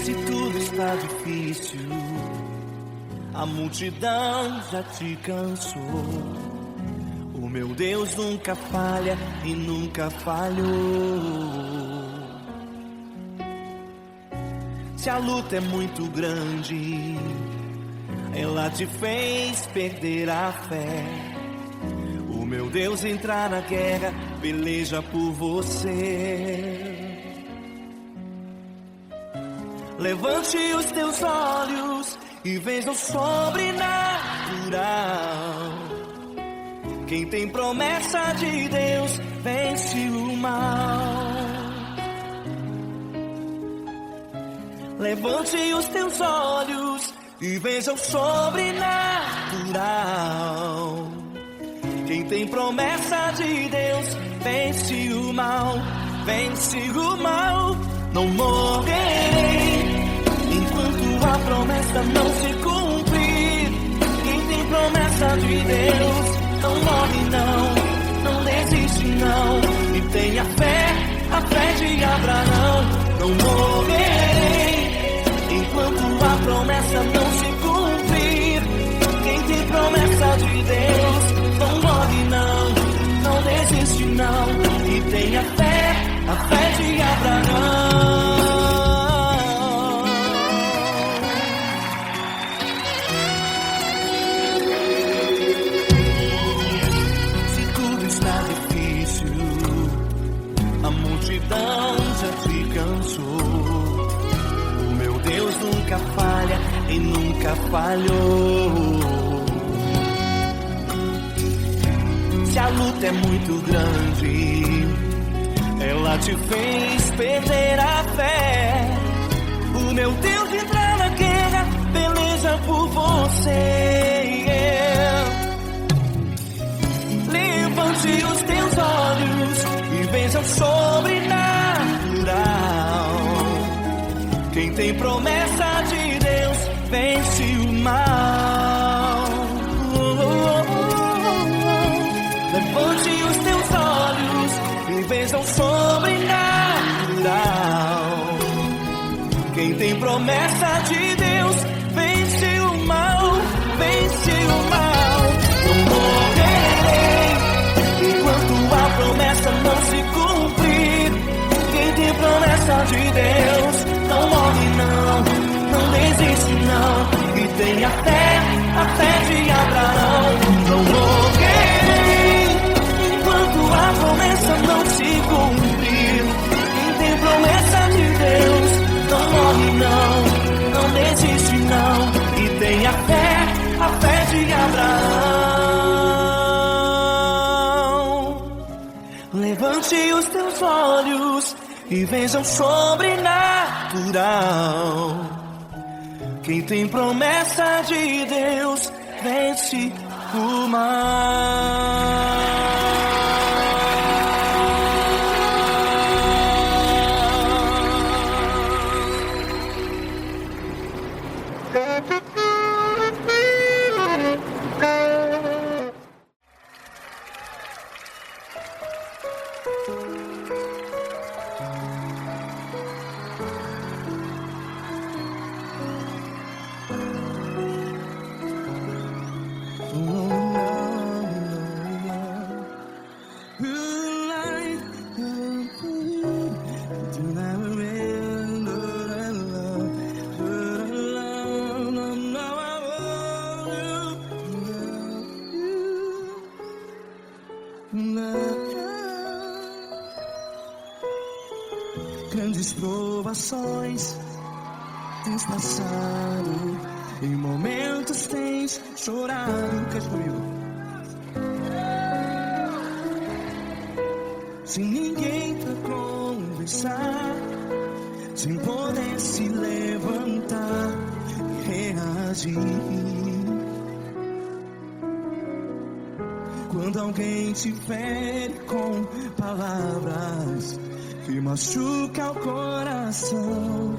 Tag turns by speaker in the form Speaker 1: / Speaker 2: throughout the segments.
Speaker 1: Se tudo está difícil, a multidão já te cansou. O meu Deus nunca falha e nunca falhou. Se a luta é muito grande, ela te fez perder a fé. O meu Deus entra na guerra, peleja por você. Levante os teus olhos e veja o sobrenatural. Quem tem promessa de Deus vence o mal. Levante os teus olhos e veja o sobrenatural. Quem tem promessa de Deus vence o mal, vence o mal. Não morrerei enquanto a promessa não se cumprir. Quem tem promessa de Deus não morre não desiste não. E tenha fé, a fé de Abraão. Não morrerei enquanto a promessa não se cumprir. Quem tem promessa de Deus não morre não desiste não. E tenha fé, a fé de Abraão. Se tudo está difícil, a multidão já te cansou. O meu Deus nunca falha e nunca falhou. Se a luta é muito grande, ela te fez perder a fé. O meu Deus entra na guerra, peleja por você. Levante os teus olhos e veja o sobrenatural. Quem tem promessa de Deus vence o mal. Levante os teus olhos e veja o sobrenatural. Quem tem promessa de Deus vence o mal, vence o mal. Não morrerei enquanto a promessa não se cumprir. Quem tem promessa de Deus não morre não desiste não. E tenha fé, a fé de Abraão. Não morrerei enquanto a promessa não se cumprir. Quem tem promessa de Deus não morre não desiste não. E tenha fé, a fé de Abraão. Levante os teus olhos e veja o sobrenatural. Quem tem promessa de Deus vence o mal.
Speaker 2: Grandes provações tens passado, em momentos tens chorado. Cante comigo. Sem ninguém pra conversar, sem poder se levantar e reagir. Quando alguém te fere com palavras que machuca o coração,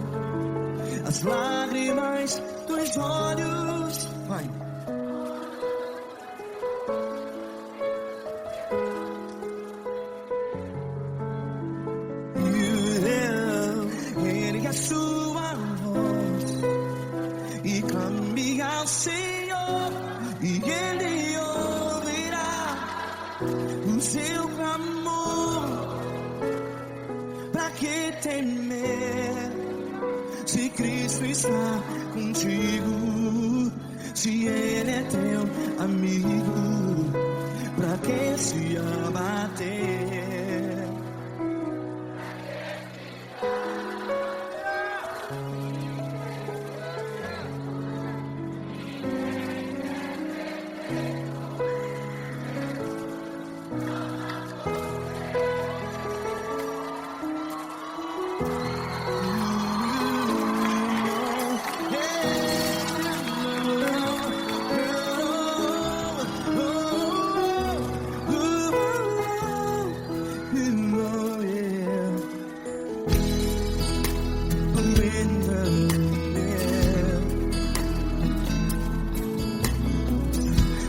Speaker 2: as lágrimas dos olhos, vai. Ergue a sua voz Se Cristo está contigo, se Ele é teu amigo, pra que se abater?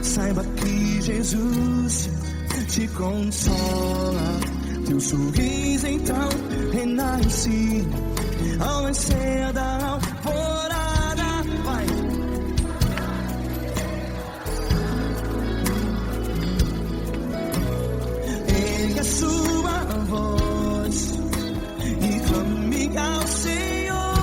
Speaker 2: Saiba que Jesus te consola, teu sorriso então renasce ao nascer da alvorada. Vai. Ergue a sua voz e clame ao Senhor.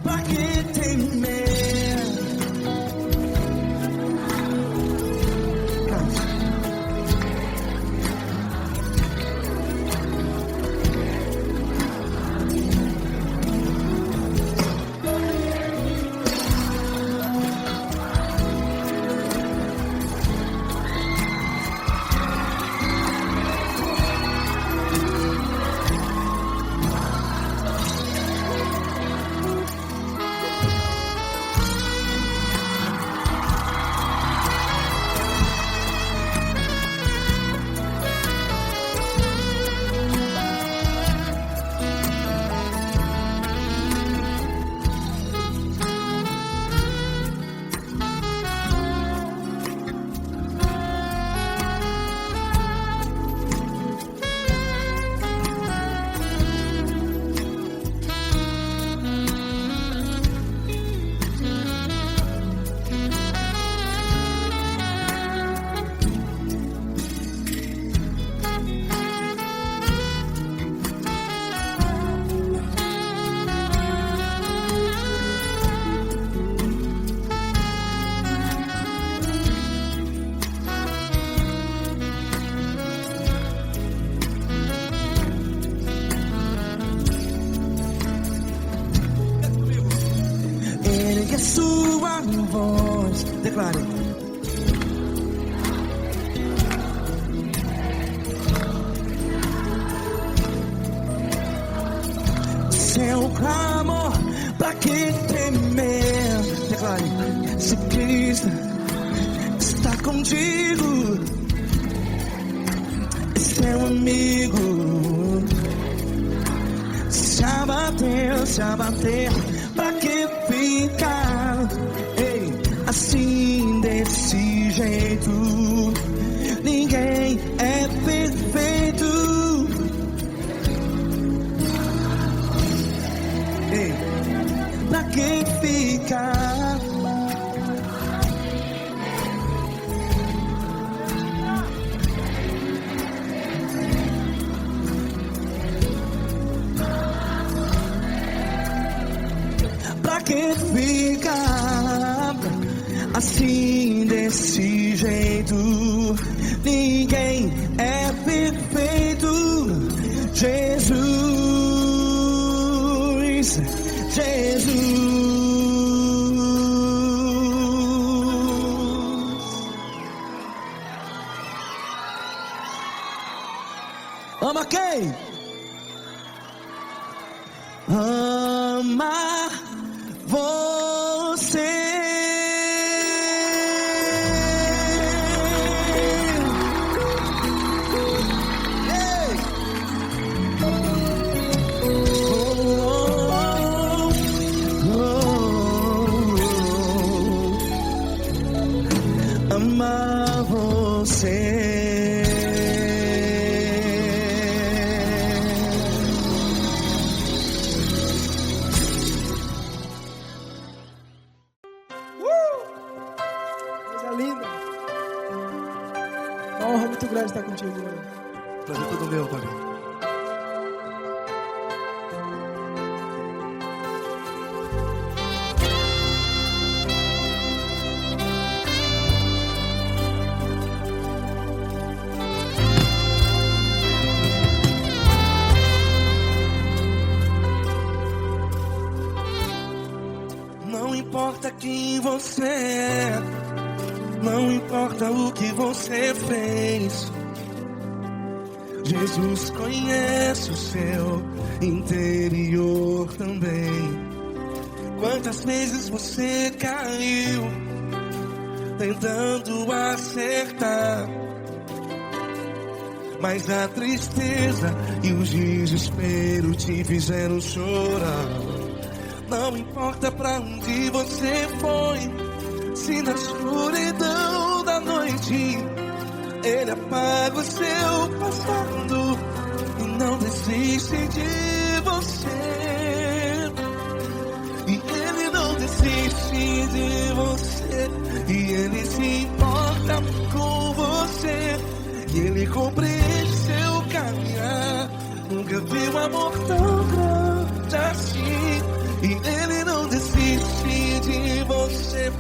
Speaker 2: Pra que temer? Ergue a sua voz, declare. Seu clamor, pra que temer? Declare. Se Cristo está contigo, é seu amigo. Se abater, pra que ficar assim desse jeito? Ninguém é perfeito. Pra que ficar? Pra que ficar assim desse jeito? Ninguém é perfeito. Jesus. Ama quem? Ama você. Ama você.
Speaker 3: honra muito grande estar contigo, mano.
Speaker 2: Prazer todo meu, Paulinho.
Speaker 1: Não importa quem você é, não importa o que você fez, Jesus conhece o seu interior também. Quantas vezes você caiu tentando acertar, mas a tristeza e o desespero te fizeram chorar. Não importa pra onde você foi, se na escuridão da noite Ele apaga o seu passado e não desiste de você. E Ele não desiste de você, e Ele se importa com você, e Ele compreende seu caminhar. Nunca vi um amor tão grande assim. E Ele não desiste de você,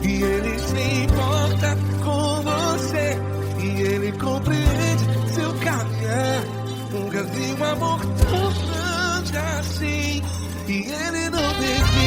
Speaker 1: e Ele se importa com você, e Ele compreende seu caminhar. Nunca vi um amor tão grande assim, e Ele não desiste.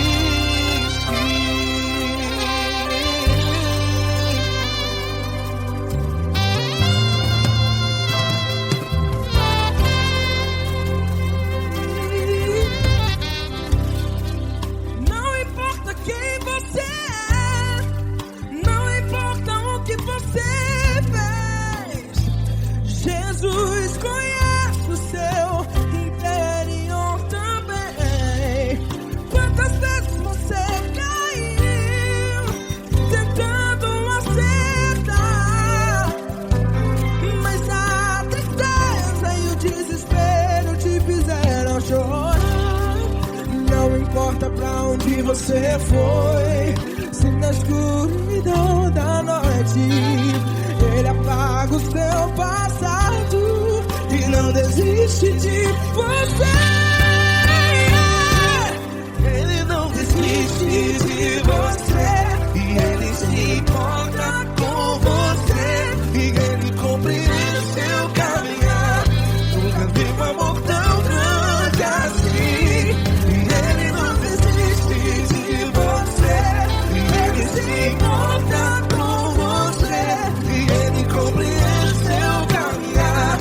Speaker 3: Jesus conhece o seu interior também. Quantas vezes você caiu tentando acertar, mas a tristeza e o desespero te fizeram chorar. Não importa pra onde você foi, se na escuridão da noite Ele apaga o seu passado e não desiste de você.
Speaker 1: Ele não desiste de você, e Ele se importa com você, e Ele compreende seu caminhar. Nunca vi um amor tão grande assim. E Ele não desiste de você, e Ele se importa com você, e Ele compreende seu caminhar.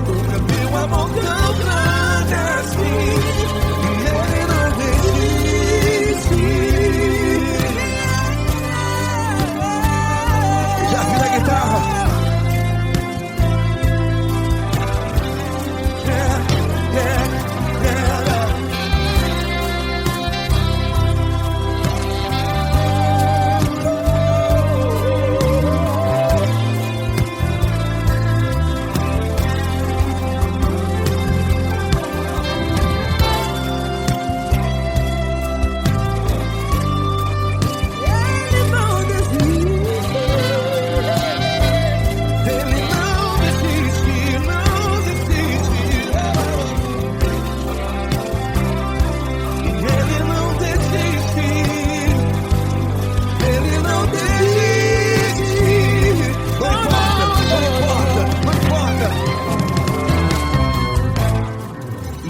Speaker 1: Nunca vi um amor tão grande assim. E Ele não desiste.
Speaker 2: Já vi na guitarra.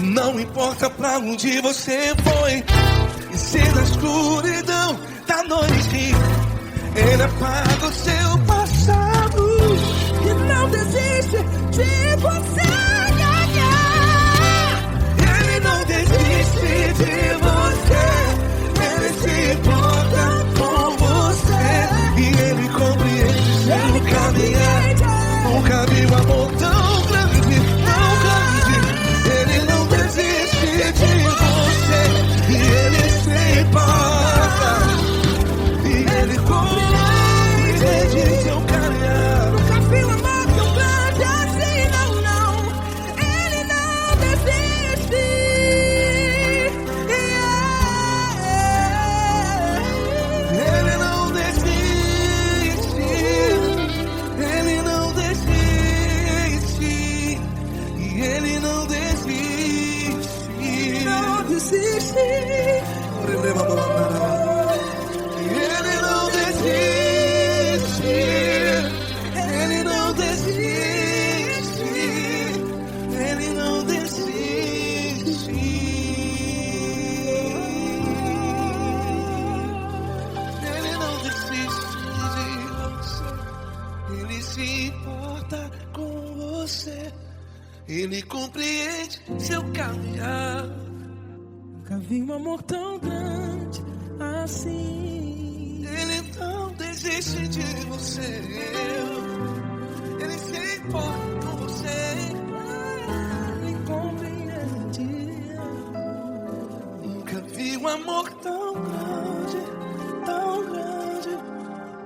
Speaker 1: Não importa pra onde você foi, e se na escuridão da noite Ele apaga o seu passado
Speaker 3: E não desiste de você.
Speaker 1: Ele não desiste de você, Ele se importa com você, e Ele compreende seu caminhar. Nunca vi um amor tão grande, tão grande. Ele não desiste de você, e Ele se importa, e Ele compreende seu caminhar.
Speaker 3: Nunca vi um amor tão grande
Speaker 1: Ele não desiste. Ele não desiste. Ele não desiste. Ele não desiste de você. Ele se importa com você. Ele compreende seu caminhar.
Speaker 3: Nunca vi um amor tão grande assim.
Speaker 1: Ele não desiste de você. Ele se importa com você.
Speaker 3: Ele compreende.
Speaker 1: Nunca vi um amor tão grande,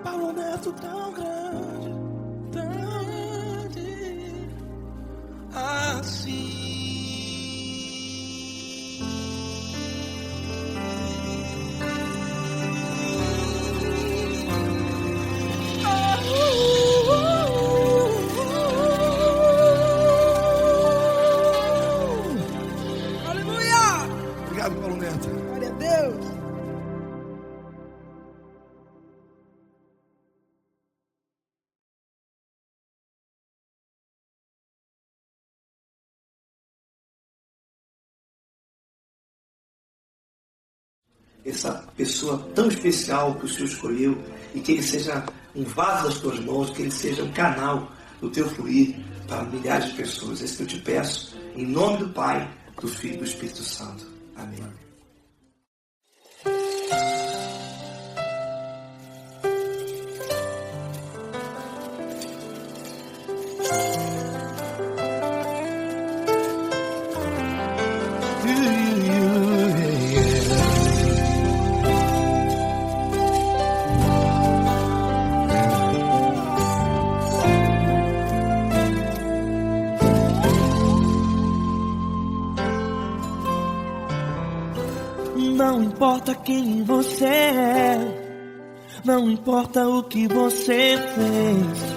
Speaker 1: Paulo Neto tão grande, assim.
Speaker 3: Aleluia!
Speaker 2: Obrigado, Paulo Neto.
Speaker 3: Glória a Deus.
Speaker 4: Essa pessoa tão especial que o Senhor escolheu, e que ele seja um vaso das tuas mãos, que ele seja um canal do teu fluir para milhares de pessoas. É isso que eu te peço, em nome do Pai, do Filho e do Espírito Santo. Amém.
Speaker 1: Não importa quem você é, não importa o que você fez,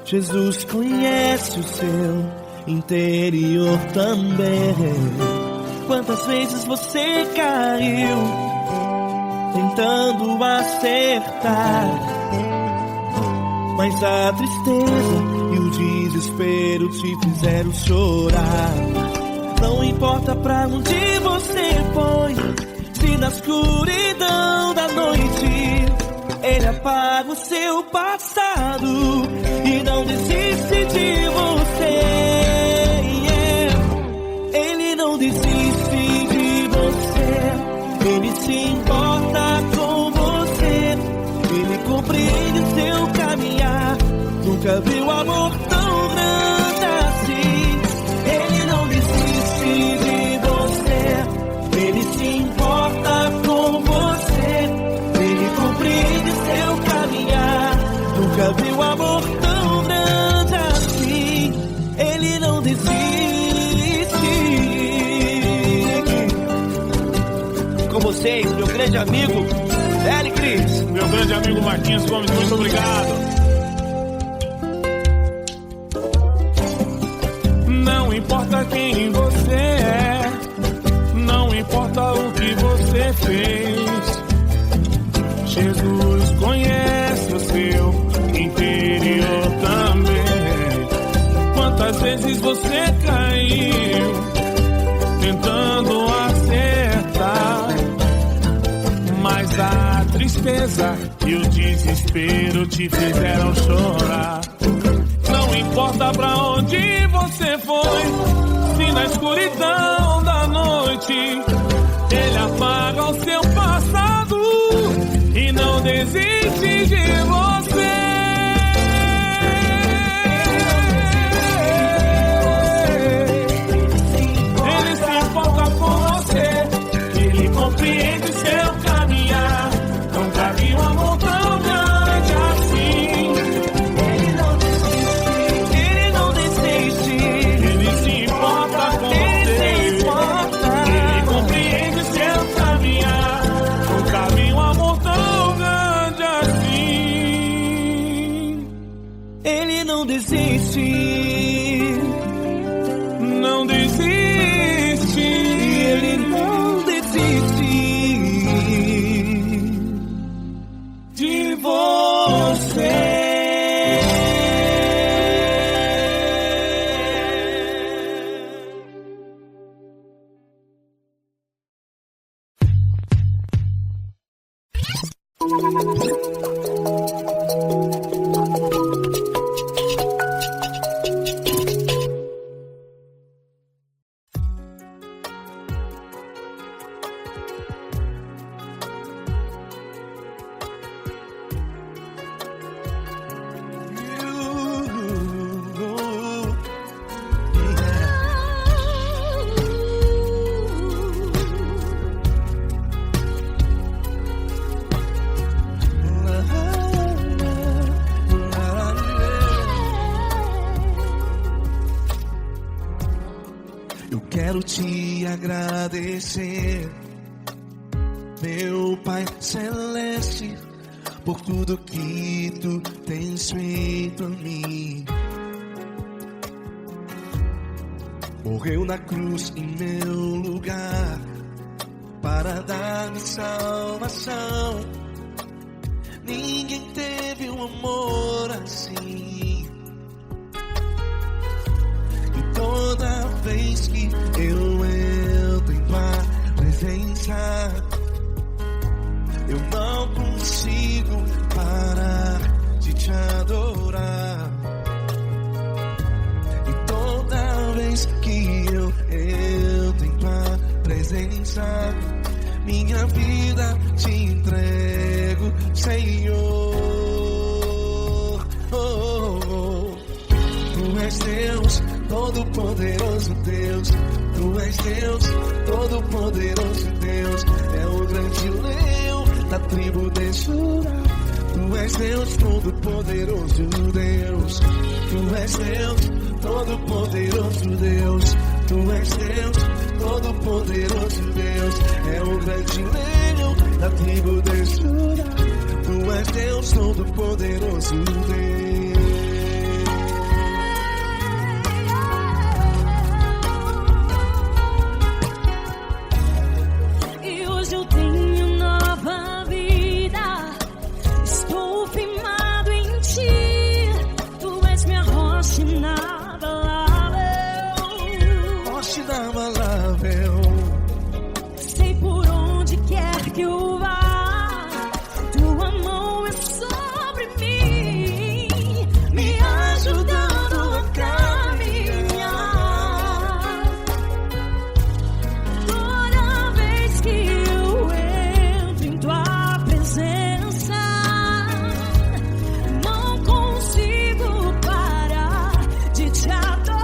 Speaker 1: Jesus conhece o seu interior também. Quantas vezes você caiu tentando acertar, mas a tristeza e o desespero te fizeram chorar. Não importa pra onde você foi, se na escuridão da noite Ele apaga o seu passado e não desiste de você. Ele não desiste de você. Ele se importa com você. Ele compreende o seu caminhar. Nunca viu amor tão grande assim. Ele não desiste de você. Ele se importa com você. Ele compreende seu caminhar. Nunca viu amor tão grande assim. Ele não desiste. Com vocês, meu grande amigo L. Cris.
Speaker 5: Meu grande amigo Marquinhos Gomes, muito obrigado. Não importa quem você é, não importa o que você fez, Jesus conhece o seu interior também. Quantas vezes você caiu tentando acertar, mas a tristeza e o desespero te fizeram chorar. Não importa pra onde você foi, se na escuridão da noite Ele apaga o seu passado e não desiste de você. Ele se importa com você, Ele compreende seu caminhar. Nunca vi um amor tão grande assim. Ele não desiste. Ele se importa com você. Ele compreende seu caminhar. Nunca vi um amor tão grande assim.
Speaker 1: Ele não desiste.
Speaker 5: Não desiste.
Speaker 1: Ele não Eu quero te agradecer, meu Pai Celeste, por tudo que tu tens feito a mim. Morreu na cruz em meu lugar para dar-me salvação. Ninguém teve um amor assim. E toda vez que eu entro em tua presença, eu não consigo parar de te adorar. E toda vez que eu entro em tua presença, minha vida te entrego, Senhor. Tu és Deus, Todo-Poderoso Deus. Tu és Deus, Todo-Poderoso Deus. É o grande leão da tribo de Judá. Tu és Deus, Todo-Poderoso Deus. Tu és Deus, Todo-Poderoso Deus. Tu és Deus, Todo-Poderoso Deus. É o grande leão da tribo de Judá. Tu és Deus, Todo-Poderoso Deus.
Speaker 3: Sei por onde quer que eu vá, tua mão é sobre mim, me ajudando a caminhar. Toda vez que eu entro em tua presença, não consigo parar de te adorar.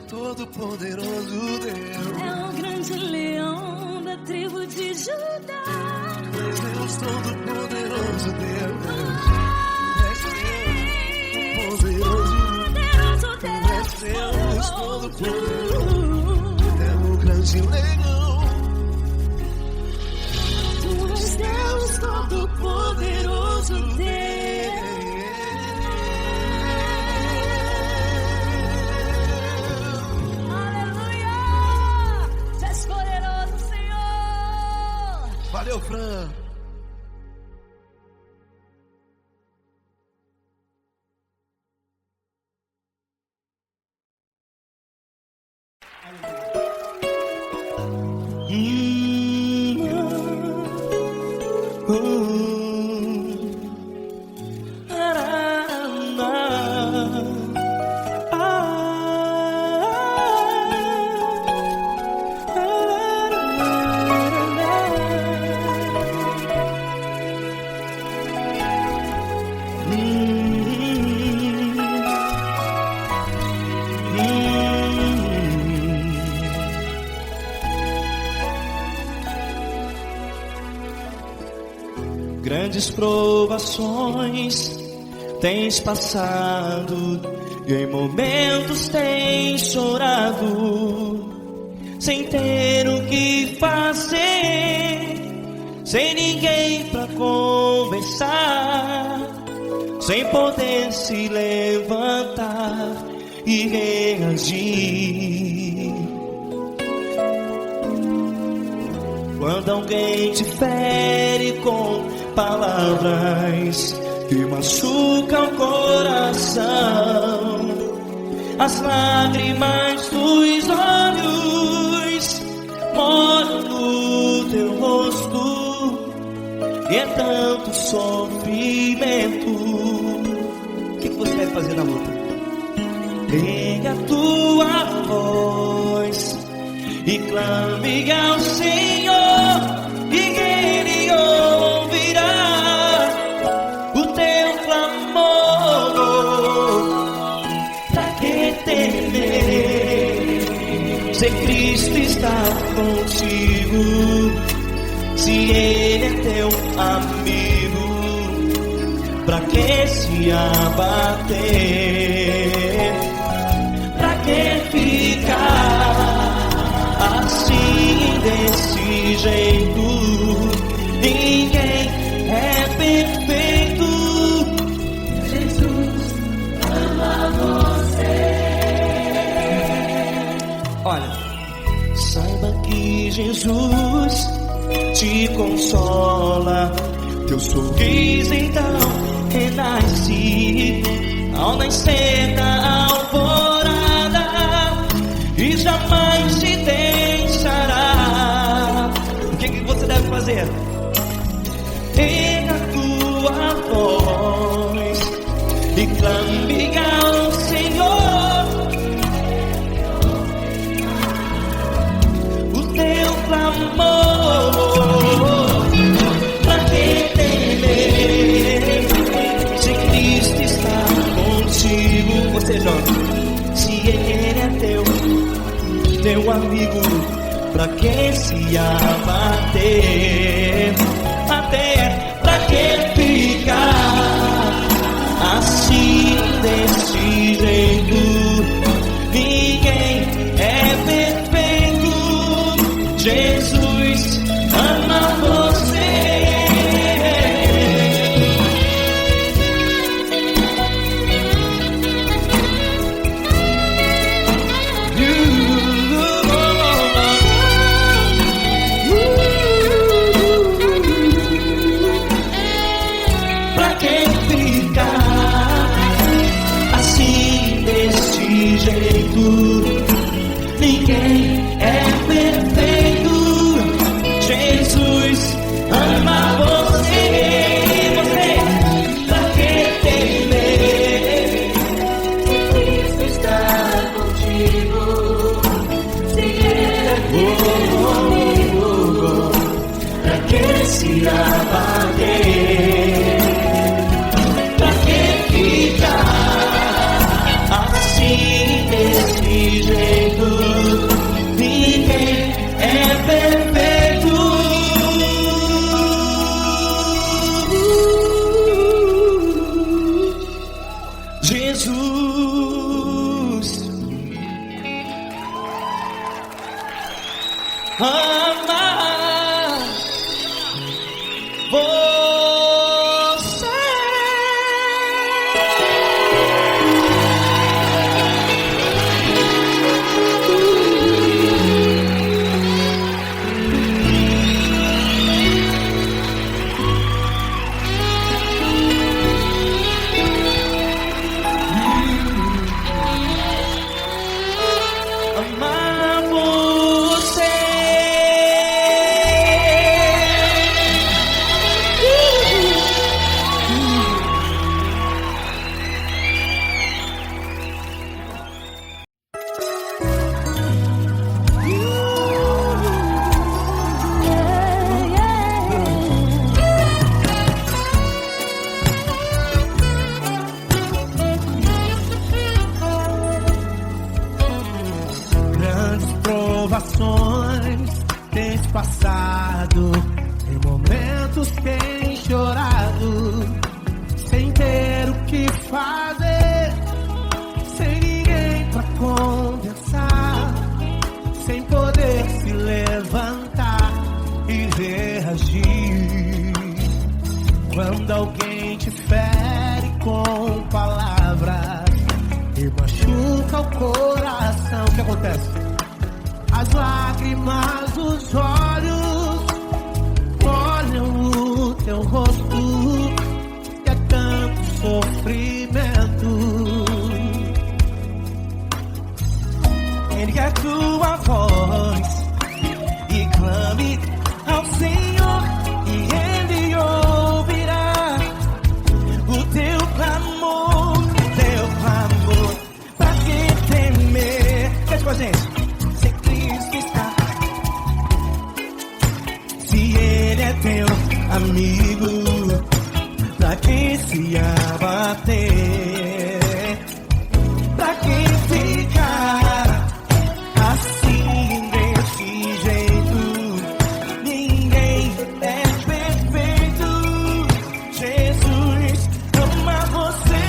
Speaker 1: Todo-Poderoso Deus.
Speaker 3: É o grande leão da tribo de Judá.
Speaker 1: Tu és Deus, Todo-Poderoso Deus. Tu és Deus, Todo-Poderoso. É o grande leão.
Speaker 3: Tu és Deus, Todo-Poderoso Deus.
Speaker 1: Valeu, Fran. Grandes provações tens passado e em momentos tens chorado, sem ter o que fazer, sem ninguém pra conversar, sem poder se levantar e reagir. Quando alguém te fere com palavras que machucam o coração, as lágrimas dos olhos molham no teu rosto, e é tanto sofrimento. O que você vai fazer na luta? Pega a tua voz e clame ao Senhor, e Ele ouvirá o teu clamor. Pra que temer, se Cristo está contigo, se Ele é teu amigo? Pra que se abater? Pra que ficar assim, desse jeito? Ninguém é perfeito. Jesus ama você. Olha, saiba que Jesus te consola, teu sorriso então renasce ao nascer da alvorada, e jamais te deixará. O que você deve fazer? Erga a tua voz e clame ao Senhor, o teu clamor. Pra que temer, se Cristo está contigo? Você joga. Se Ele é teu amigo, pra que se abater? Até pra que ficar assim, desse jeito? Ninguém é perfeito. Jesus ama você. Ninguém é perfeito. Jesus ama você. Você, pra que temer? Cristo está contigo. Se Ele é teu amigo, pra que se abater? Pra que ficar assim, desse jeito?
Speaker 2: provações tens passado, em momentos tens chorado, sem ter o que fazer, sem ninguém pra conversar, sem poder se levantar e reagir. Quando alguém te fere com palavras e machuca o coração, o que acontece? As lágrimas dos olhos molham o teu rosto, e é tanto sofrimento.
Speaker 1: Ergue a tua voz e clame ao Senhor, e Ele ouvirá o teu clamor, pra que temer? Cante com a gente. Se Cristo está, se Ele é teu amigo, pra que se abater? Pra que ficar assim desse jeito? Ninguém é perfeito. Jesus ama você.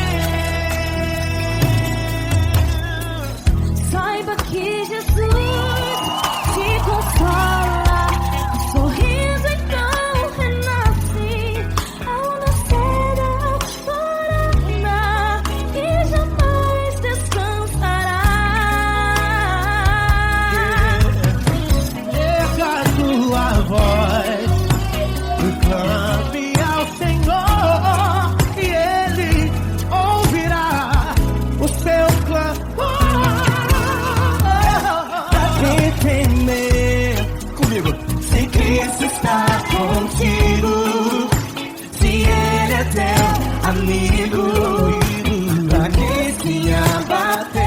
Speaker 3: Saiba que Jesus te consola, o sorriso então renasce ao nascer da aurora e jamais descansará.
Speaker 2: Erga a tua voz e clame ao Senhor, e Ele ouvirá o seu clamor.
Speaker 1: Pra que temer? Comigo. Se Cristo está contigo, se Ele é teu amigo, pra que se abater?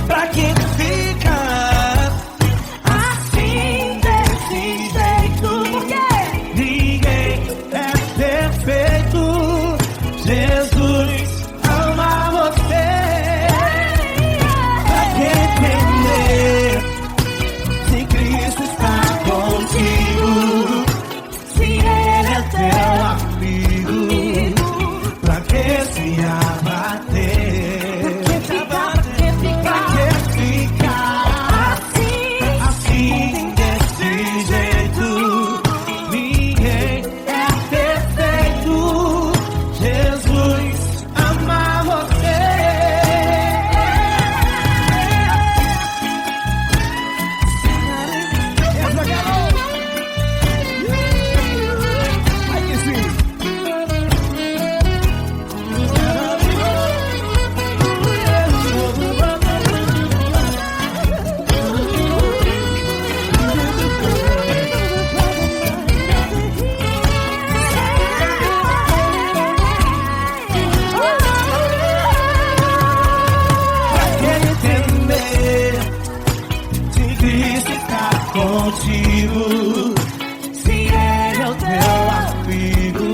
Speaker 1: Pra que ficar assim desse jeito?
Speaker 2: Ninguém é perfeito. Jesus ama você.
Speaker 1: Pra que temer? Se Cristo está contigo, se Ele é teu
Speaker 2: Amigo, pra que se abater? Pra que ficar assim desse jeito? Ninguém é perfeito. Jesus ama você. Essa garota. Aí que sim.
Speaker 1: Pra que temer? Se Cristo está contigo, se Ele é o teu
Speaker 2: Amigo,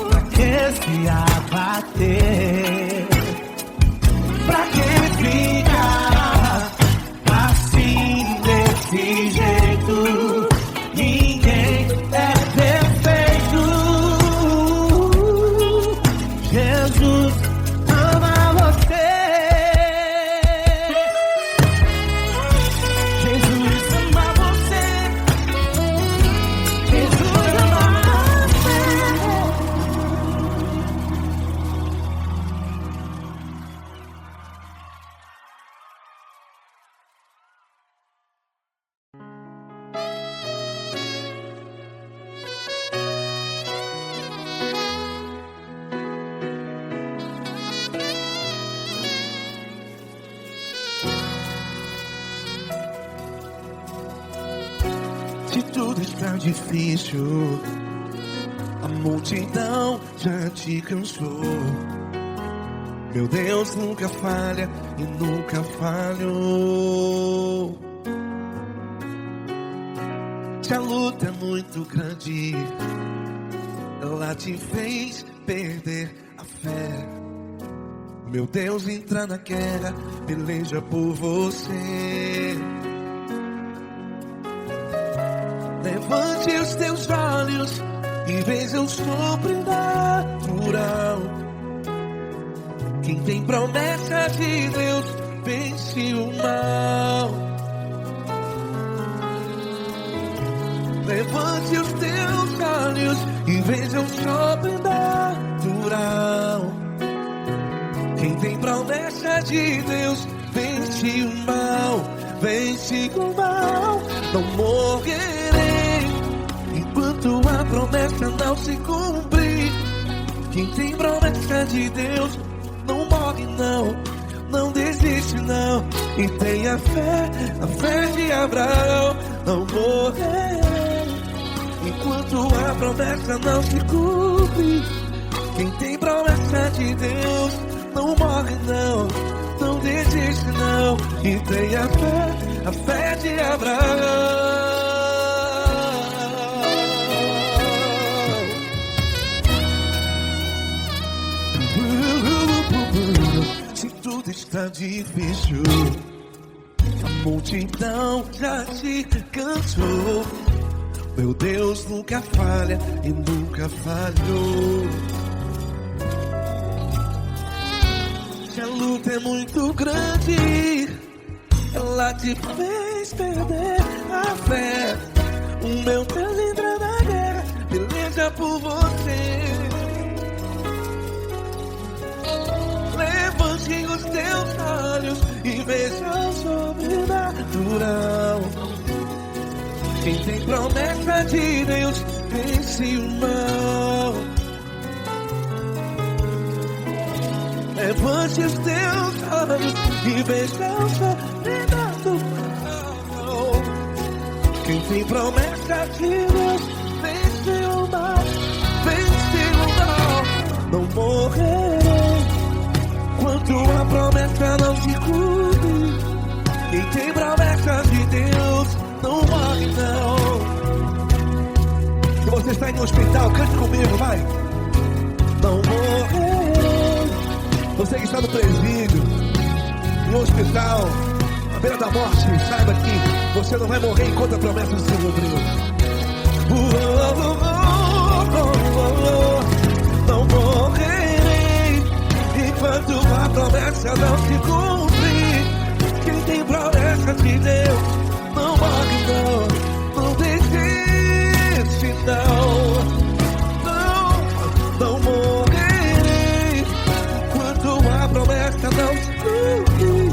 Speaker 2: pra que se abater? Pra que ficar assim desse jeito? Ninguém é perfeito. Jesus ama você.
Speaker 1: Jesus ama você. Jesus ama você.
Speaker 2: Se tudo está difícil, a multidão já te cansou. Meu Deus nunca falha e nunca falhou. Se a luta é muito grande, ela te fez perder a fé. Meu Deus entra na guerra, peleja por você. Levante os teus olhos e veja o sobrenatural. Quem tem promessa de Deus vence o mal. Levante os teus olhos e veja o sobrenatural. Quem tem promessa de Deus vence o mal, vence o mal. Não morrerei enquanto a promessa não se cumprir. Quem tem promessa de Deus não morre não, não desiste não. E tenha fé, a fé de Abraão. Não morrerei enquanto a promessa não se cumpre. Quem tem promessa de Deus não morre não, não desiste não. E tenha fé, a fé de Abraão. Se tudo está difícil, a multidão já te cansou. Meu Deus nunca falha e nunca falhou. Se a luta é muito grande, ela te fez perder a fé. O meu Deus entra na guerra, peleja por você. Levante os teus olhos e veja o sobrenatural. Quem tem promessa de Deus vence o mal. Levante os teus olhos e veja o sobrenatural. Quem tem promessa de Deus vence o mal, vence o mal. Não morrerei enquanto a promessa não se cumpre. Quem tem promessa de Deus não morre não. Se você está em um hospital, cante comigo, vai. Não morrerei. Você que está no presídio, em um hospital, à beira da morte, saiba que você não vai morrer enquanto a promessa não se cumprir. Não morrerei enquanto a promessa não se cumprir. Quem tem promessa de Deus não morre não, não desiste não. Não morrerei enquanto a promessa não se cumprir.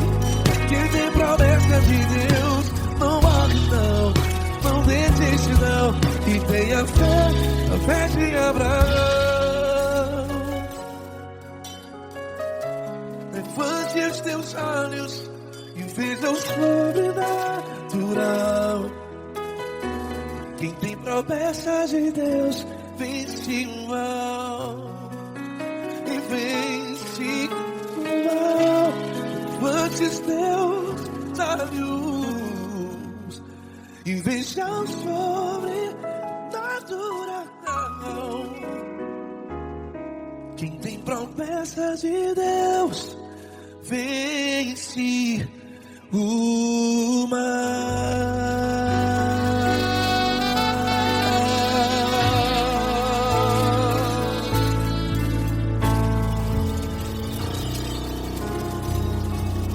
Speaker 2: Quem tem promessa de Deus não morre não, não desiste não. E tenha fé, a fé de Abraão. Levante os teus olhos e veja o sobrenatural. Quem tem promessa de Deus vence o mal, e vence o mal. Levante os teus olhos e veja o sobrenatural. Quem tem promessa de Deus vence o mal.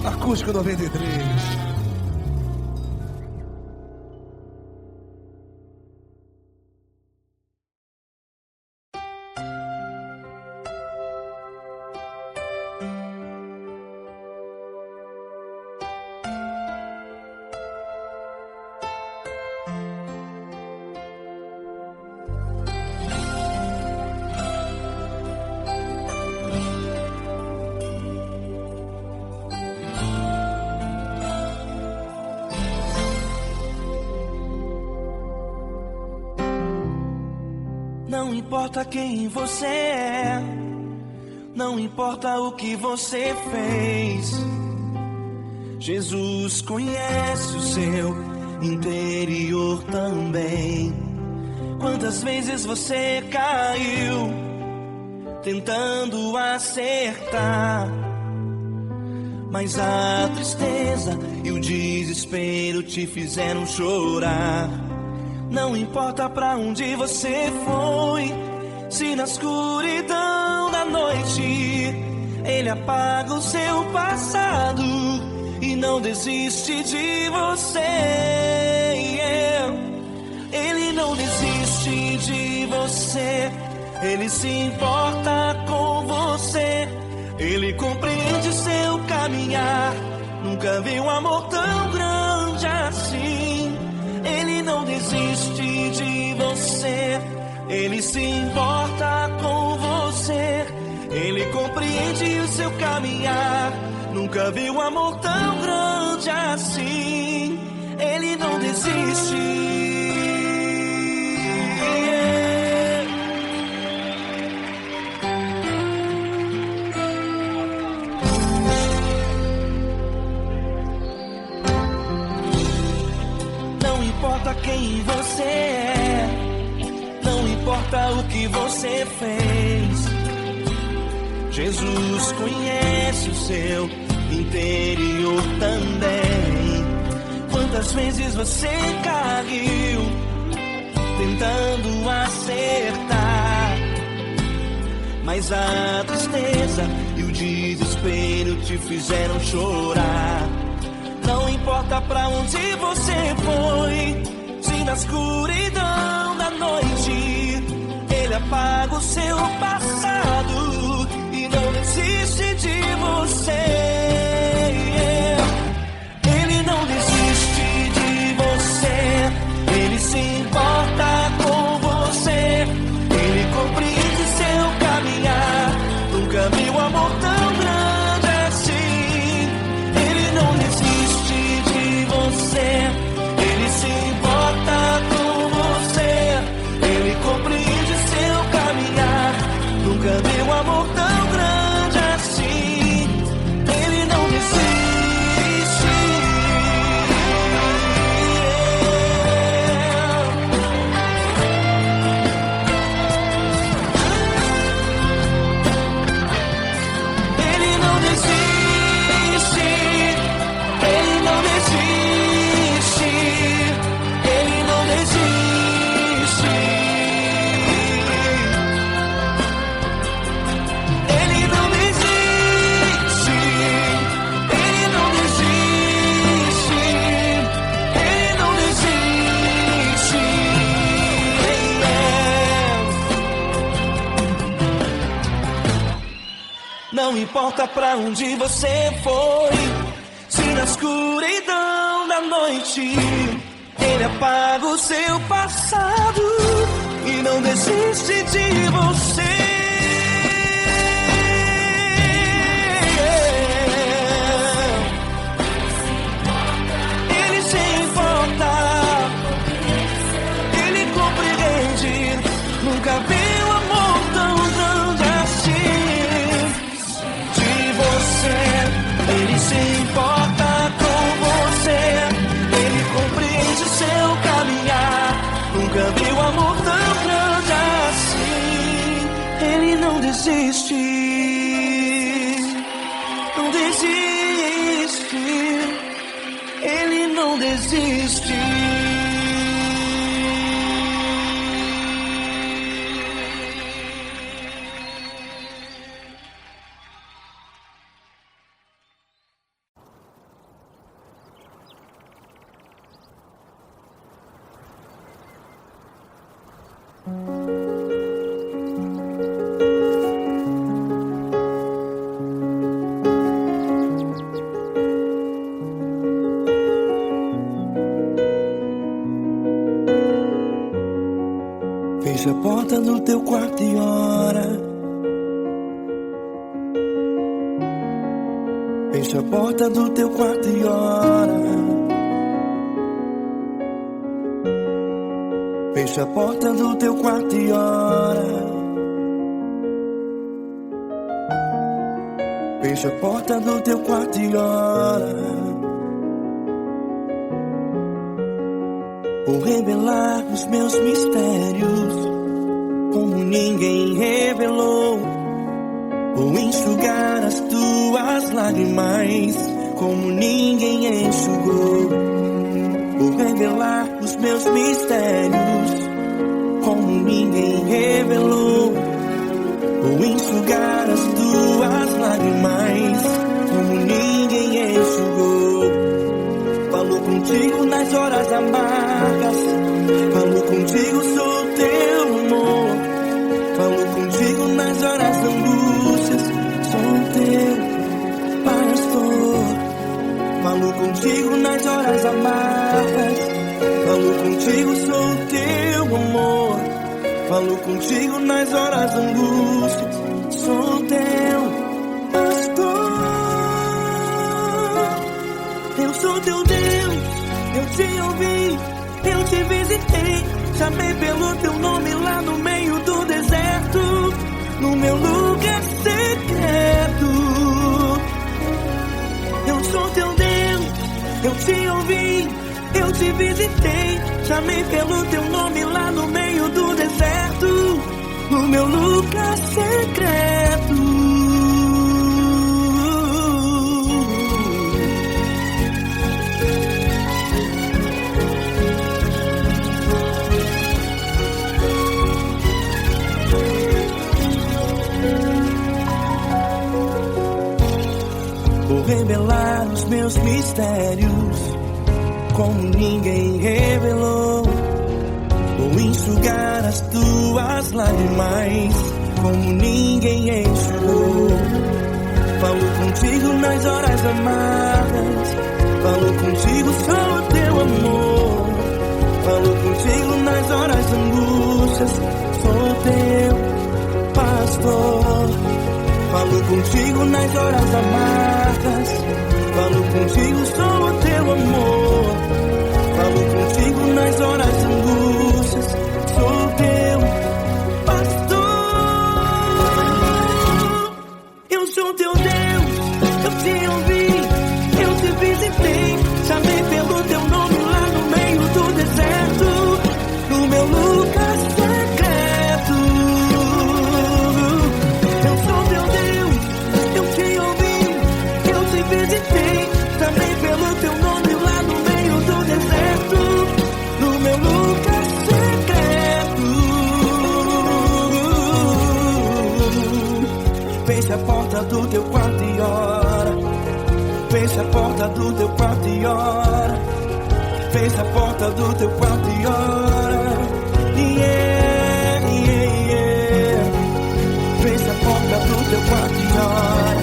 Speaker 2: Acústico 93.
Speaker 1: Não importa quem você é, não importa o que você fez, Jesus conhece o seu interior também. Quantas vezes você caiu tentando acertar, mas a tristeza e o desespero te fizeram chorar. Não importa pra onde você foi, se na escuridão da noite ele apaga o seu passado e não desiste de você. Ele não desiste de você, ele se importa com você, ele compreende seu caminhar. Nunca vi um amor tão grande assim. Ele não desiste de você, ele se importa com você, ele compreende o seu caminhar. Nunca vi um amor tão grande assim. Ele não desiste. Não importa quem você é, não importa o que você fez, Jesus conhece o seu interior também. Quantas vezes você caiu tentando acertar, mas a tristeza e o desespero te fizeram chorar. Não importa pra onde você foi, se na escuridão da noite ele apaga o seu passado e não desiste de você. Ele não desiste de você, ele se importa com você, ele compreende seu caminhar. Nunca vi um amor tão grande assim. Ele não desiste de você, ele se importa com você, ele compreende seu caminhar. Nunca vi um amor tão grande assim. Ele não desiste. Ele não desiste. Ele não desiste. Ele não desiste. Ele não desiste. Ele não desiste. Ele não desiste. Não importa pra onde você foi, se na escuridão da noite ele apaga o seu passado e não desiste de você. Ele se importa, ele compreende. Nunca vi um amor tão grande assim. De você, ele se importa com você, ele compreende seu caminhar. Nunca vi um amor tão grande assim. Ele não desiste, não desiste, ele não desiste. Fecha a porta do teu quarto e ora. Fecha a porta do teu quarto e ora. Fecha a porta do teu quarto e ora. Fecha a porta do teu quarto e ora. Vou revelar os meus mistérios como ninguém revelou. Vou enxugar as tuas tuas lágrimas, como ninguém enxugou. Vou revelar os meus mistérios, como ninguém revelou. Vou enxugar as tuas lágrimas, como ninguém enxugou. Falo contigo nas horas amargas, falo contigo, sou teu amor. Falo contigo nas horas da angústias, sou teu pastor. Falo contigo nas horas amargas, falo contigo, sou teu amor. Falo contigo nas horas da angústias, sou teu pastor. Eu sou teu Deus, eu te ouvi, eu te visitei, chamei pelo teu nome lá no meio do deserto, no meu lugar secreto. Eu sou teu Deus, eu te ouvi, eu te visitei, chamei pelo teu nome lá no meio do deserto, no meu lugar secreto. Vou revelar os meus mistérios, como ninguém revelou. Vou enxugar as tuas lágrimas, como ninguém enxugou. Falo contigo nas horas amargas, falo contigo, sou teu amor. Falo contigo nas horas angústias, sou teu pastor. Falo contigo nas horas amargas, falo contigo, sou teu amor. Falo contigo nas horas angústias, sou teu pastor. Eu sou teu Deus, eu te ouvi, eu te visitei, chamei pelo teu nome lá no meio do deserto, no meu lugar secreto. Eu sou teu Deus, eu te ouvi, eu te visitei, chamei pelo teu nome lá no meio do deserto, no meu lugar secreto. Feche a porta do teu quarto e ora. Feche a porta do teu quarto e ora. Feche a porta do teu quarto e ora. Yeah, yeah, yeah. Feche a porta do teu quarto e ora.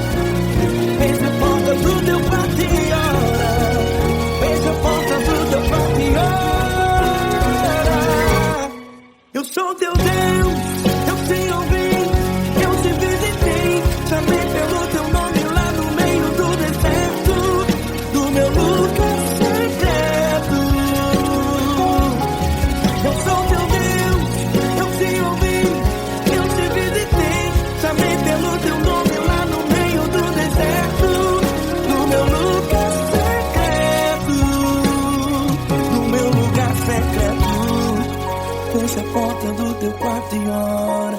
Speaker 1: Feche a porta do teu quarto e ora. Feche a porta do teu quarto e ora. Eu sou teu Deus, eu te ouvi, eu te visitei, chamei pelo teu nome lá no meio do deserto, do meu lugar secreto. Eu sou teu Deus, eu te ouvi, eu te visitei, chamei pelo teu nome lá no meio do deserto, no meu lugar secreto, no meu lugar secreto. Fecha a porta do teu quarto e ora.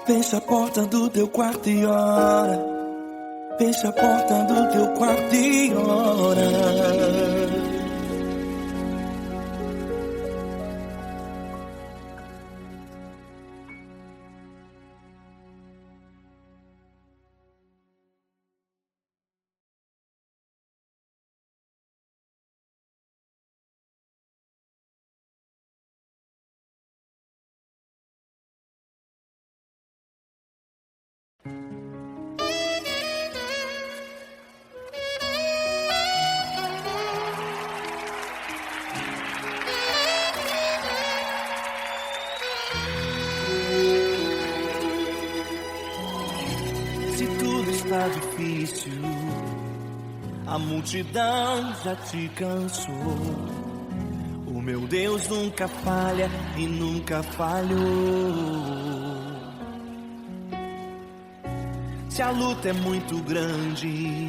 Speaker 1: Fecha a porta do teu quarto e ora. Fecha a porta do teu quarto e ora. Se tudo está difícil, a multidão já te cansou. O meu Deus nunca falha e nunca falhou. Se a luta é muito grande,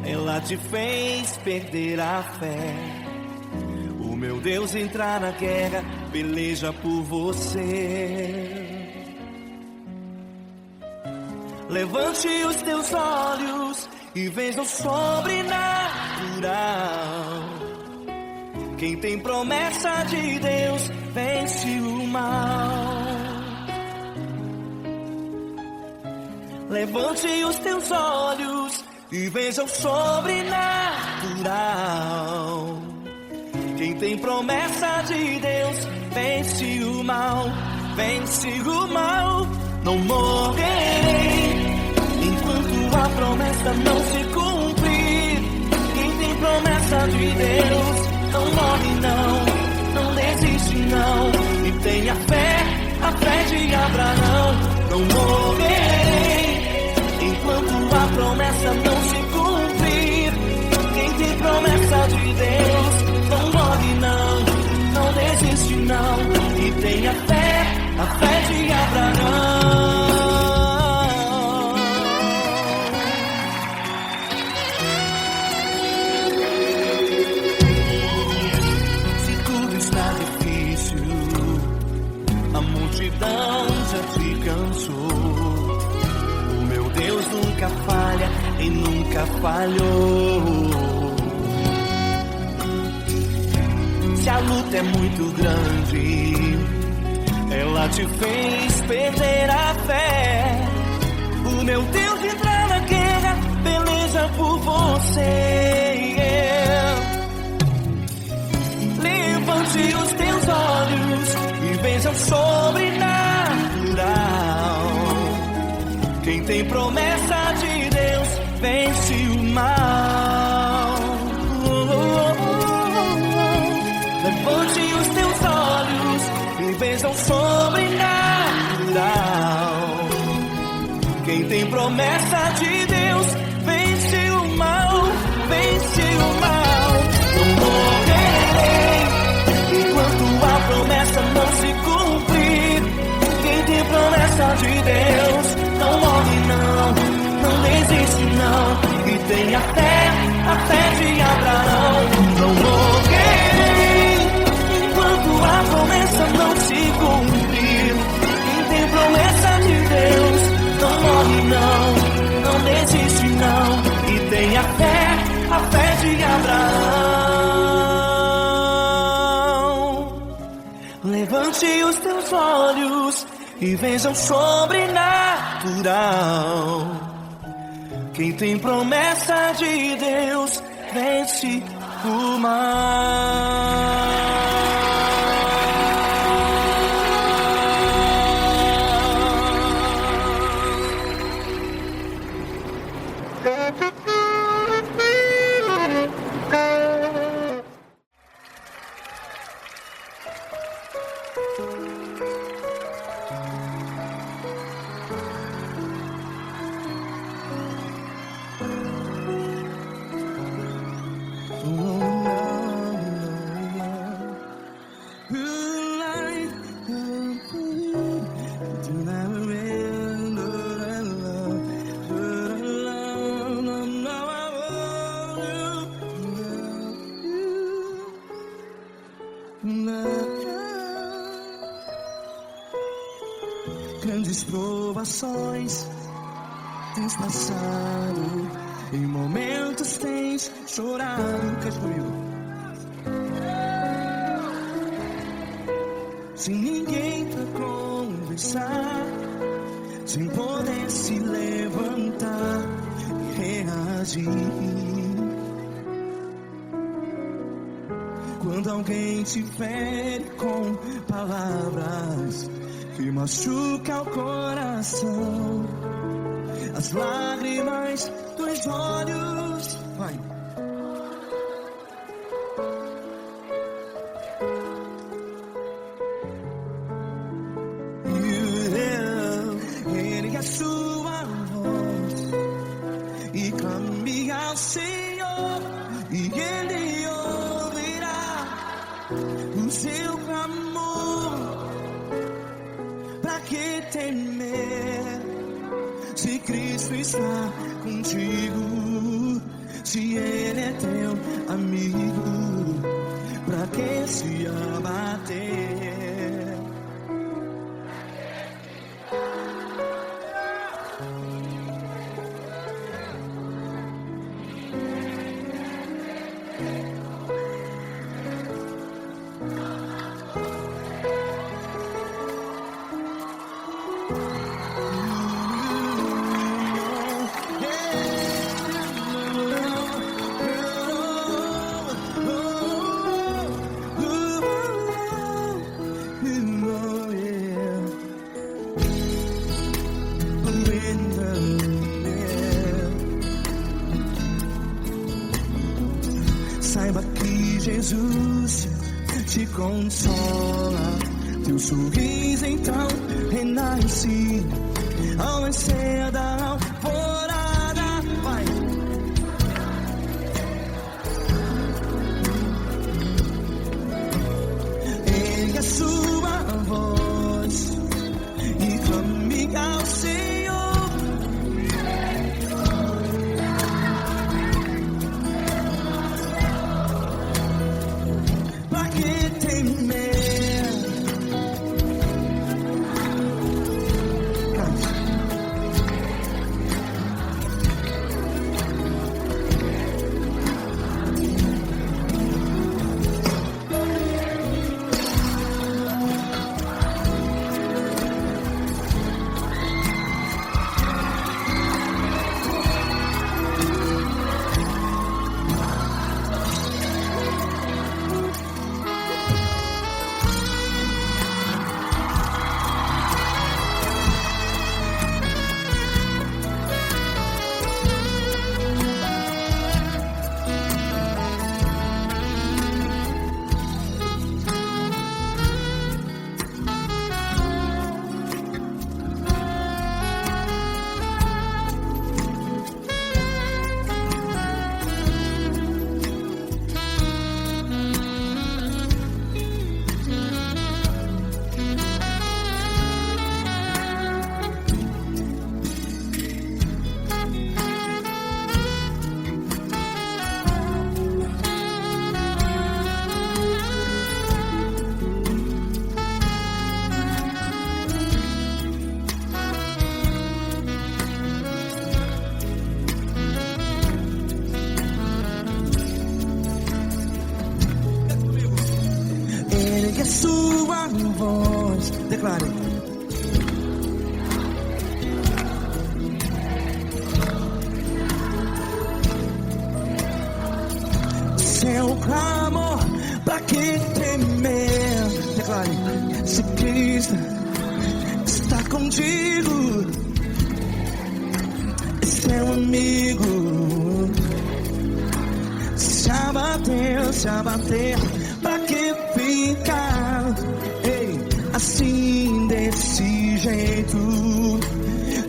Speaker 1: ela te fez perder a fé. O meu Deus entrar na guerra, peleja por você. Levante os teus olhos e veja o sobrenatural. Quem tem promessa de Deus vence o mal. Levante os teus olhos e veja o sobrenatural. Quem tem promessa de Deus vence o mal, vence o mal. Não morrerei enquanto a promessa não se cumprir. Quem tem promessa de Deus não morre não desiste não. E tenha fé, a fé de Abraão. Não morrerei enquanto a promessa não se cumprir. Quem tem promessa de Deus não morre não desiste não. E tenha fé, a fé de Abraão. Se tudo está difícil, a multidão já te cansou. O meu Deus nunca falha e nunca falhou. Se a luta é muito grande, ela te fez perder a fé. O meu Deus entra na guerra, peleja por você. Levante os teus olhos e veja o sobrenatural. Quem tem promessa de Deus vence o mal. Levante os teus olhos e veja o sobrenatural. Quem tem promessa de Deus vence o mal, vence o mal. Não morrerei enquanto a promessa não se cumprir. Quem tem promessa de Deus não morre não desiste não. E tenha fé, a fé de Abraão. Não morrerei enquanto a promessa não se cumprir. Quem tem promessa de Deus não morre não desiste não. E tenha fé, a fé de Abraão. Levante os teus olhos e veja o sobrenatural. Quem tem promessa de Deus vence o mal.
Speaker 2: Grandes provações tens passado, em momentos tens chorado. Cante comigo. Sem ninguém pra conversar, sem poder se levantar e reagir. Quando alguém te fere com palavras que machuca o coração, as lágrimas dos olhos, vai. Ergue a sua voz e clame ao Senhor, e Ele ouvirá o seu clamor. Pra que temer, se Cristo está contigo? Se Ele é teu amigo, pra que se abater?
Speaker 1: Saiba que Jesus te consola, teu sorriso então renasce ao nascer da alvorada. Vai. Ergue a sua voz e clame ao Senhor. Pra que temer? Ergue a sua voz, declare. Seu clamor, pra que temer? Declare. Se Cristo está contigo, é seu amigo. Se abater, pra que ficar? Ei, assim desse jeito,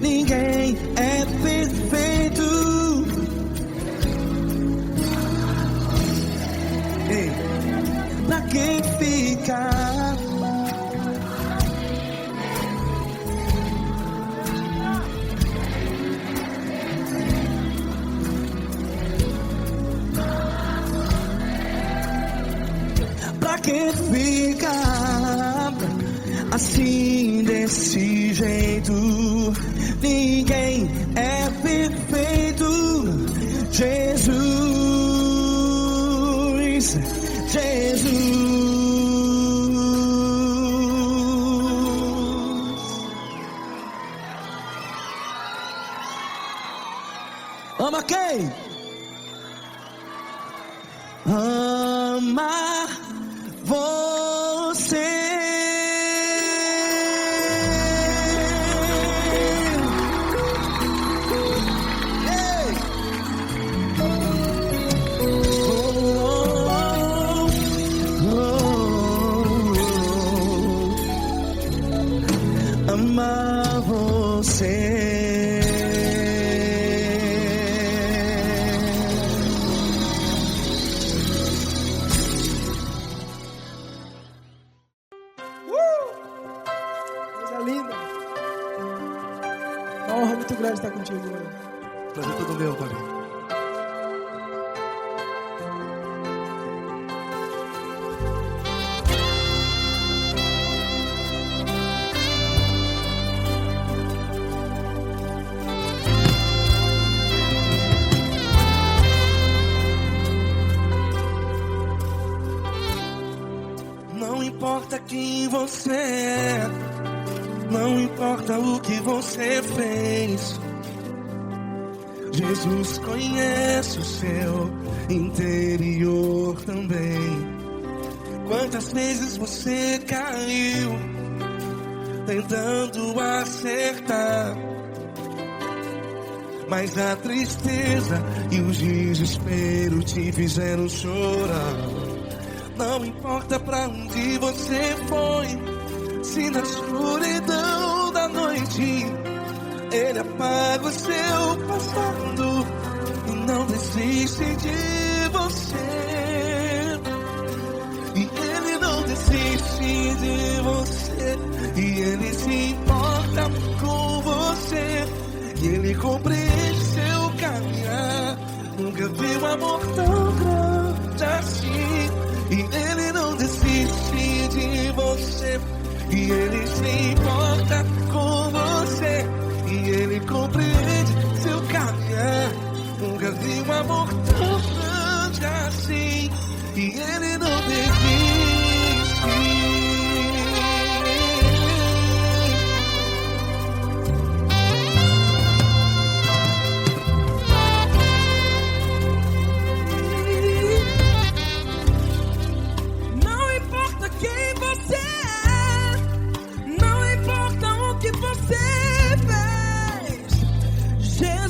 Speaker 1: ninguém é perfeito. Ei, pra que ficar? Pra que ficar assim desse jeito? Ninguém é perfeito. Jesus, Jesus. Ama quem? Ama você. Ei. Ama você.
Speaker 6: Uma honra muito grande estar contigo, mano.
Speaker 2: Prazer todo meu, Pai.
Speaker 1: Não importa quem você é,
Speaker 2: Não importa o que você fez, Jesus conhece o seu interior também. Quantas vezes você caiu tentando acertar, mas a tristeza e o desespero te fizeram chorar. Não importa pra onde você foi, se na escuridão da noite Ele apaga o seu passado e não desiste de você. E Ele não desiste de você, e Ele se importa com você, e Ele compreende seu caminhar. Nunca vi um amor tão grande assim. E Ele não desiste de você, e Ele se importa com você, e Ele compreende seu caminhar. Nunca vi um amor tão grande assim. E Ele não desiste.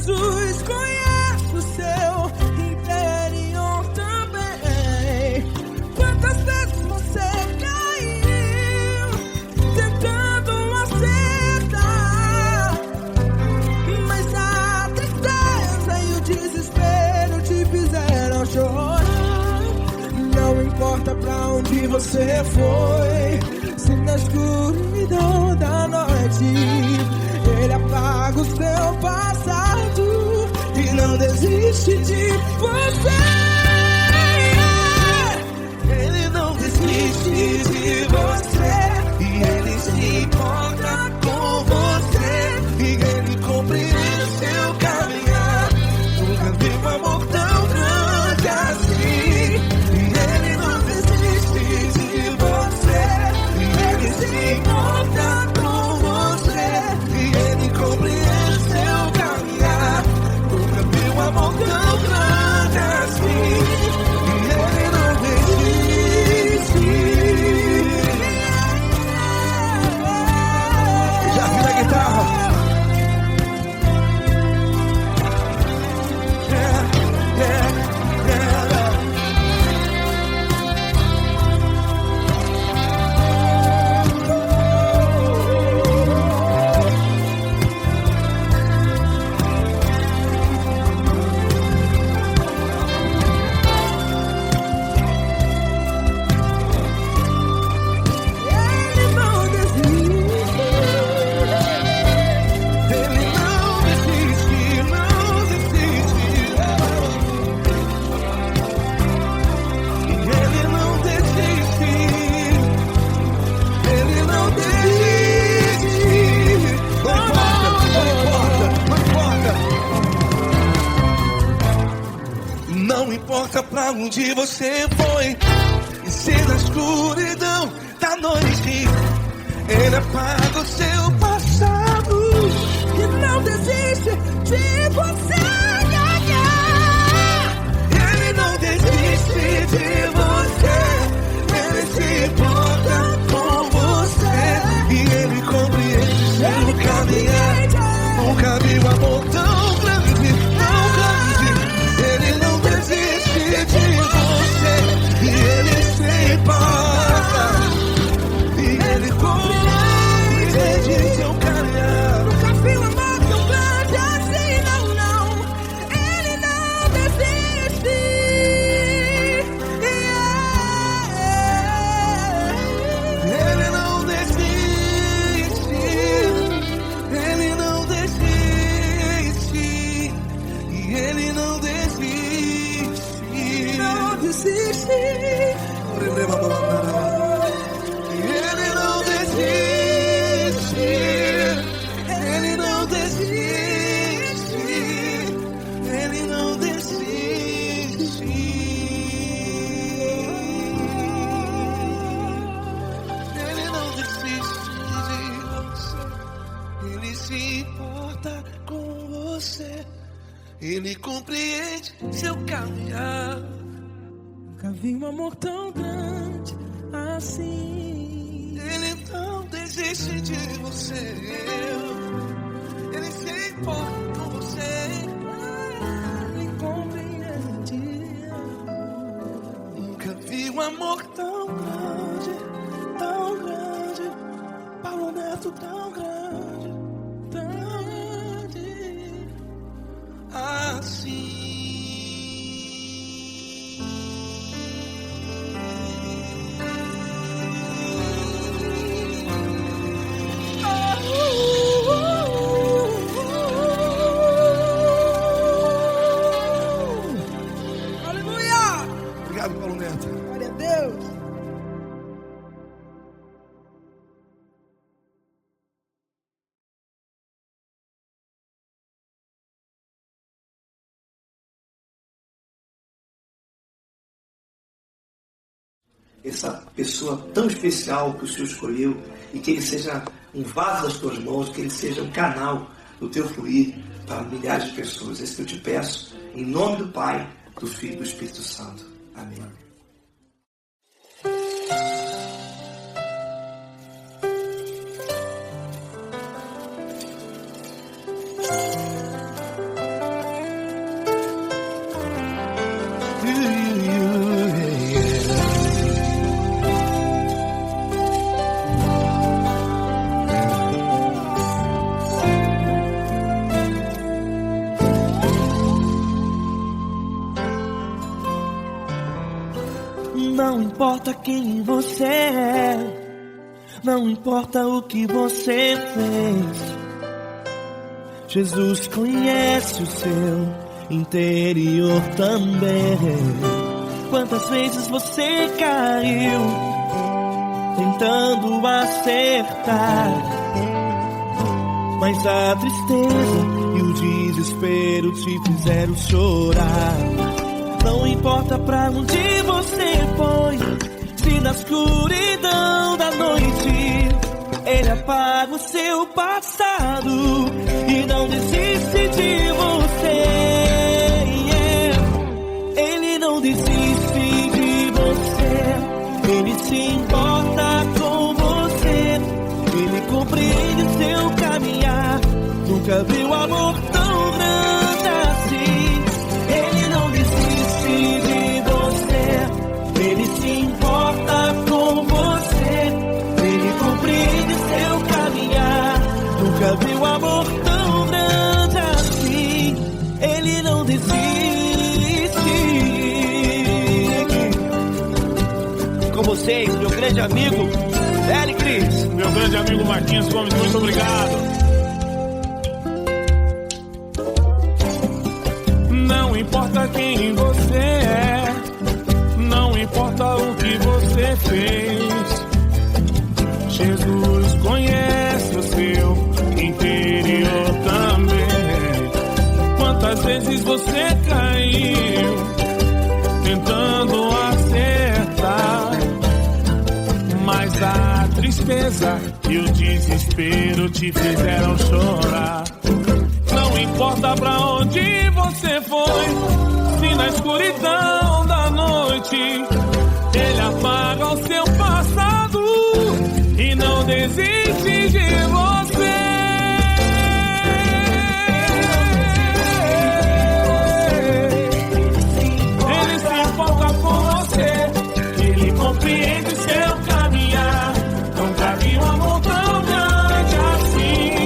Speaker 3: Jesus conhece o seu interior também. Quantas vezes você caiu tentando acertar, mas a tristeza e o desespero te fizeram chorar. Não importa pra onde você foi, se na escuridão da noite Ele apaga o seu passado e não desiste de você.
Speaker 2: Ele não desiste de você, e Ele se importa com você, e Ele compreende seu caminhar. Nunca vi um amor tão grande assim. E Ele não desiste de você, e Ele se importa com você, e Ele compreende seu caminhar. Nunca vi um amor tão grande assim. E Ele não desiste. Já vi a guitarra. Não importa pra onde você foi, e se na escuridão da noite Ele apaga o seu passado
Speaker 3: E não desiste de você.
Speaker 2: Ele não desiste de você, Ele se importa com você, e Ele compreende seu caminhar. Nunca vi um amor tão grande, tão grande. Ele não desiste de você, e Ele se importa, e Ele compreende seu caminhar.
Speaker 3: Nunca vi um amor tão grande assim, não, não.
Speaker 2: Ele se importa com você. Ele compreende seu caminhar.
Speaker 6: Nunca vi um amor tão grande assim.
Speaker 2: Ele não desiste de você. Ele se importa com você.
Speaker 6: Ele compreende.
Speaker 2: Nunca vi um amor tão grande, tão grande. Paulo Neto tão grande, tão grande assim.
Speaker 6: Aleluia!
Speaker 2: Obrigado, Paulo Neto.
Speaker 6: Glória a Deus!
Speaker 4: Essa pessoa tão especial que o Senhor escolheu, e que ele seja um vaso das tuas mãos, que ele seja um canal do teu fluir para milhares de pessoas. É isso que eu te peço, em nome do Pai, do Filho e do Espírito Santo. Amém. Não importa quem você é, não importa o que você fez, Jesus conhece o seu interior também. Quantas vezes você caiu tentando acertar, mas a tristeza e o desespero te fizeram chorar. Não importa pra onde você foi, se na escuridão da noite Ele apaga o seu passado e não desiste de você. Ele não desiste de você, Ele se importa com você, Ele compreende seu caminhar. Nunca viu amor tão grande assim. Ele não desiste de você, Ele se importa com você, Ele compreende seu caminhar. Nunca viu amor tão grande assim. Ele não desiste. Com vocês, meu grande amigo L. Cris.
Speaker 5: Meu grande amigo Marquinhos Gomes, muito obrigado. Não importa quem você é, não importa o que você fez, Jesus conhece o seu interior também. Quantas vezes você caiu tentando acertar, mas a tristeza e o desespero te fizeram chorar. Não importa pra onde você foi, se na escuridão da noite Ele apaga o seu passado e não desiste de você. Ele se importa com você, Ele compreende seu caminhar. Nunca vi um amor tão grande assim.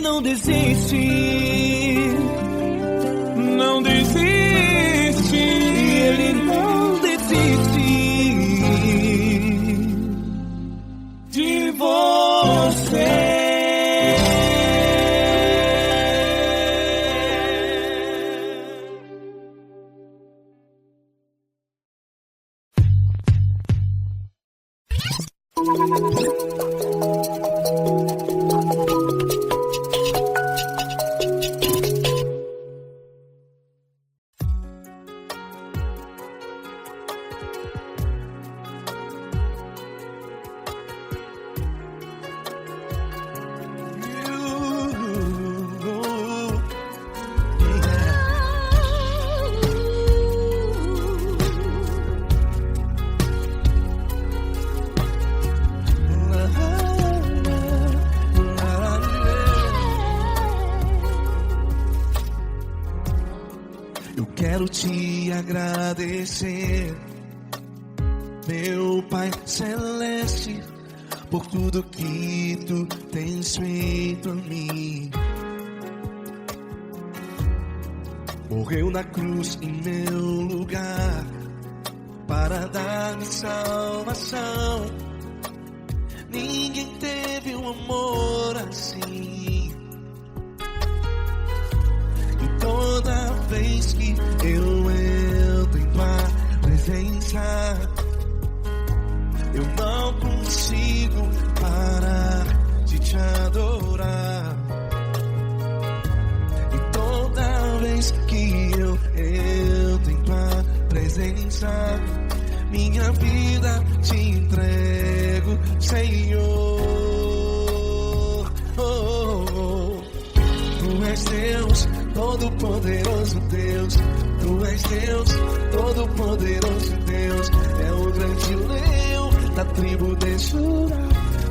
Speaker 1: Não desiste,
Speaker 5: não desiste,
Speaker 1: Ele não desiste
Speaker 5: de você.
Speaker 2: quero te agradecer, meu Pai Celeste, por tudo que tu tens feito a mim. Morreu na cruz em meu lugar para dar-me salvação. Ninguém teve um amor assim. E toda vez que eu entro em tua presença, eu não consigo parar de te adorar. E toda vez que eu entro em tua presença, minha vida te entrego, Senhor. Tu és Deus, Todo-Poderoso Deus. Tu és Deus, Todo-Poderoso Deus. É o grande leão da tribo de Judá.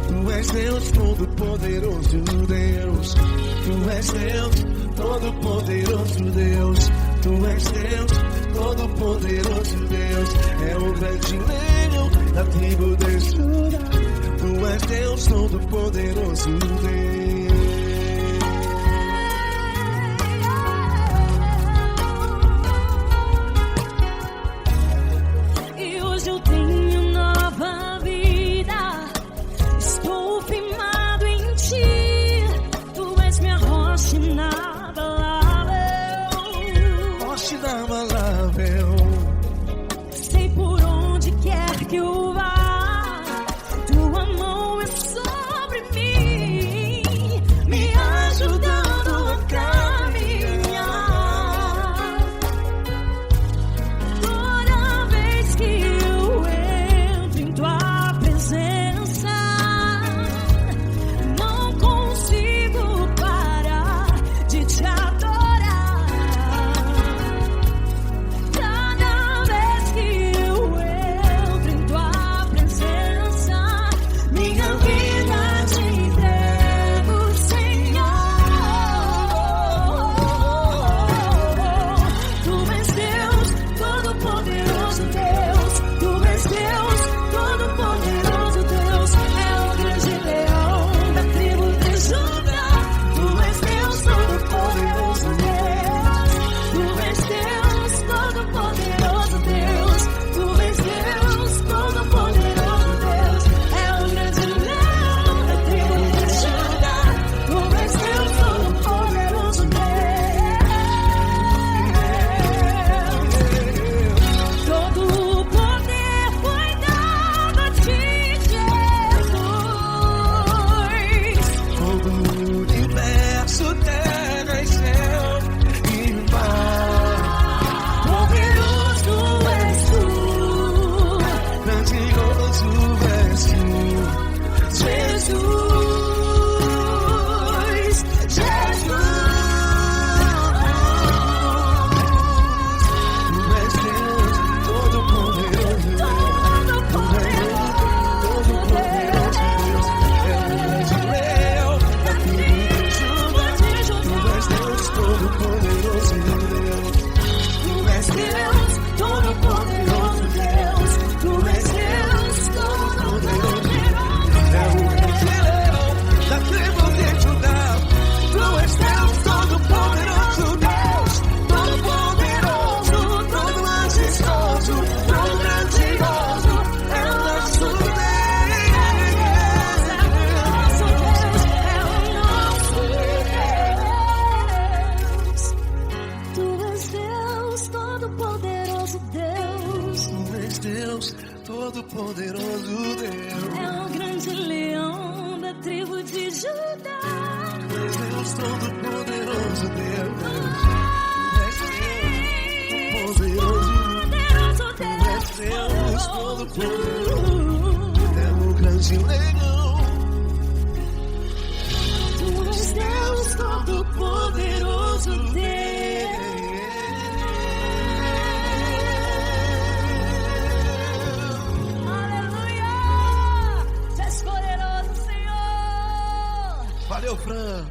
Speaker 2: Tu és Deus, Todo-Poderoso Deus. Tu és Deus, Todo-Poderoso Deus. Tu és Deus, Todo-Poderoso Deus. É o grande leão da tribo de Judá. Tu és Deus, Todo-Poderoso Deus.
Speaker 3: E hoje eu tenho nova vida. Estou firmado em ti. Tu és minha rocha inabalável.
Speaker 2: Rocha inabalável.
Speaker 3: Sei por onde quer que eu vá, tua mão é sobre mim, me ajudando a caminhar. Toda vez que eu entro em tua presença, não consigo parar de te adorar. Cada vez que eu entro em tua presença, minha vida te entrego, Senhor. Tu és Deus, Todo-Poderoso Deus. Tu és Deus, Todo-Poderoso Deus. É o grande leão da tribo de Judá. Tu és Deus, Todo-Poderoso Deus. Tu és Deus, Todo-Poderoso Deus. Tu és Deus, Todo-Poderoso Deus. É o grande leão da tribo de Judá. Tu és Deus, Todo-Poderoso Deus. Todo o poder foi dado a ti, Jesus.
Speaker 2: Todo o universo, terra e céu e mar.
Speaker 3: Poderoso és tu,
Speaker 2: Grandioso és tu,
Speaker 3: Jesus.
Speaker 2: Tu és Deus, Todo-Poderoso Deus. Todo-Poderoso Deus. É o grande leão da tribo de Judá. Tu és Deus, Todo-Poderoso Deus.
Speaker 3: Tu és Deus, Todo-Poderoso Deus. Tu és Deus, Todo-Poderoso
Speaker 2: É o grande leão da tribo de Judá. Tu és Deus, Todo-Poderoso Deus. Todo-Poderoso, todo majestoso, todo grandioso. É o nosso Deus.
Speaker 3: Tu és Deus, Todo-Poderoso Deus.
Speaker 2: Tu és Deus, Todo-Poderoso Deus.
Speaker 3: É o grande leão da tribo de Judá.
Speaker 2: Tu és Deus, Todo-Poderoso Deus. Tu és Deus, Todo-Poderoso. Tu és Deus, Todo-Poderoso. É o grande leão.
Speaker 3: Tu és Deus, Todo-Poderoso Deus. Aleluia! Tu és poderoso, Senhor.
Speaker 2: Valeu, Fran.